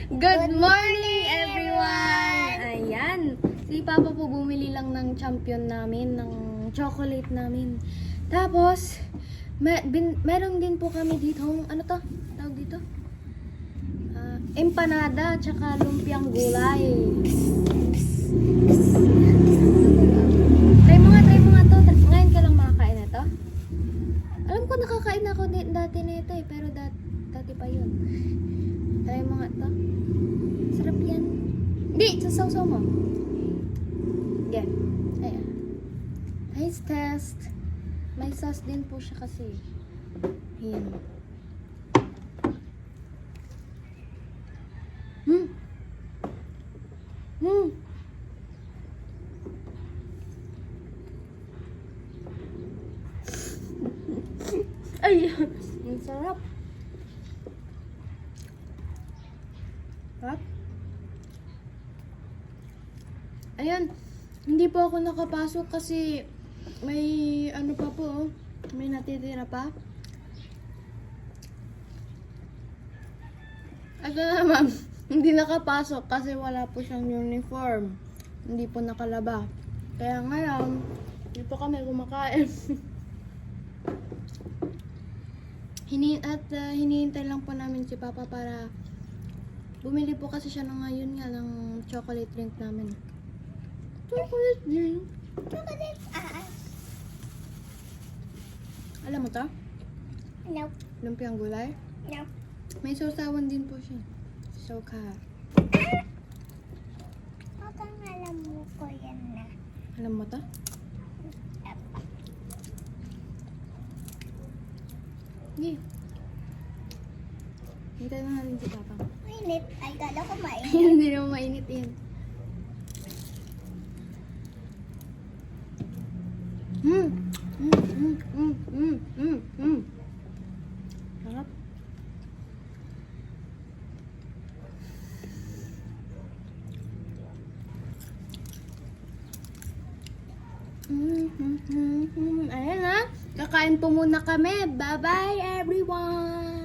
Good morning, everyone! Ayan. Si Papa po bumili lang ng champion namin, ng chocolate namin. Tapos, meron din po kami dito, ano to? Tawag dito? Empanada, tsaka lumpiang gulay. Try mo nga to. Ngayon ka lang makakain na to? Alam ko nakakain ako dati nito eh, pero dati pa yun. Try mo nga to. Sarap yan. Hindi, sasaw-saw mo. Again. Ayan. Taste test. May sauce din po siya kasi. Ayan. Ay, ang sarap. Sarap. Ayan, hindi po ako nakapasok kasi may ano pa po, may natitira pa. At naman, hindi nakapasok kasi wala po siyang uniform. Hindi po nakalaba. Kaya ngayon, dito kami kumakain. Hinihintay lang po namin si Papa para bumili po kasi siya ng ngayon nga ng chocolate drink namin. Chocolate drink? Chocolate Alam mo to? No. Lumpiang gulay? No. May sausawan din po siya. Soka. Bakang alam mo ko yan na. Alam mo to? Hindi. Hintay na natin si Papa. Mainit. Ay, kala ko mainit. Hindi naman mainit yan. Sarap. Ayan na. Kakain po muna kami. Bye-bye everyone!